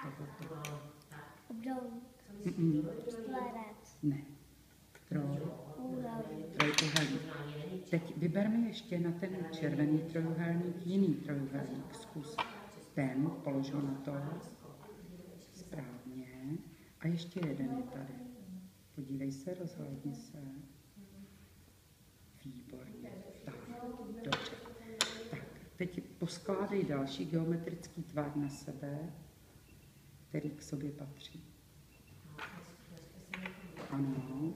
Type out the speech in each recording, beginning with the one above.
Tohoto. Obdélník. Čtverec. Ne. Trojúhelník. Teď vyber mi ještě na ten červený trojúhelník jiný trojúhelník. Zkus ten, polož ho na to. Správně. A ještě jeden je tady. Podívej se, rozhlédni se. Výborně. Tak, dobře. Tak, teď poskládej další geometrický tvar na sebe, který k sobě patří. Ano,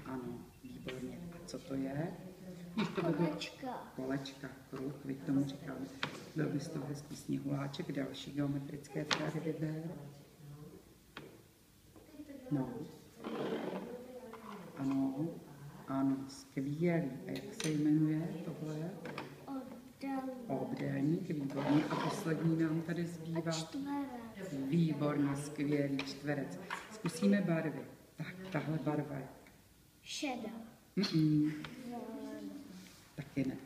ano, výborně. A co to je? Kolečka, kruh, vy k tomu říkáme. Byl bys to hezký sněhuláček, další geometrické tvary vyber. No. Ano, ano, skvělý. A jak se jmenuje tohle? Obdélník, výborně. A poslední nám tady zbývá. Výborně, skvělý, čtverec. Zkusíme barvy. Tak, tahle barva je. Šedá. Taky ne.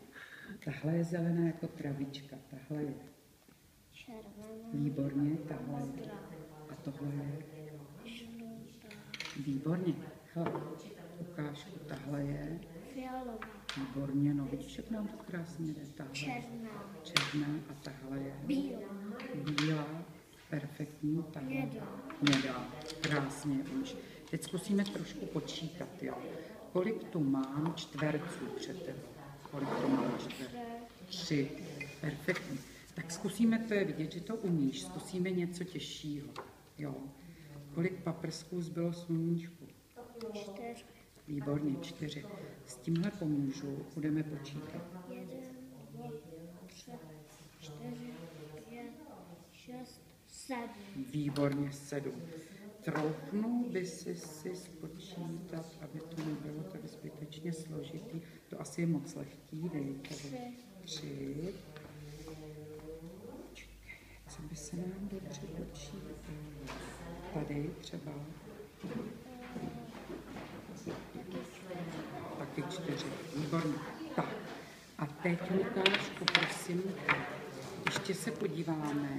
Tahle je zelená jako travička, tahle je. Červená. Výborně, tahle je. A tohle je. Výborně. Hele, ukážku, tahle je. Fialová. Výborně, no vidíš, jak nám to krásně jde. Tahle. Černá a tahle je. Bílá. Perfektní. Tahle. Hnědá. Krásně už. Teď zkusíme trošku počítat, jo. Kolik tu mám čtverců před tebou? Kolik tu mám čtverců? 3. Perfektní. Tak zkusíme, to je vidět, že to umíš. Zkusíme něco těžšího, jo. Kolik paprsků zbylo sluníčku? 4. Výborně, 4. S tímhle pomůžu, budeme počítat. 1, 2, 3, 4, 5, 6, 7. Výborně, 7. Troufnu by si spočítat, aby to nebylo tak zbytečně složitý. To asi je moc lehký, dej. 3. Čekaj, co by se nám dobře počítat? Tady třeba. Taky 4. Výborně. Tak. A teď, Lukášku, prosím, ještě se podíváme.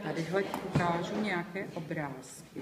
Tadyhle ukážu nějaké obrázky.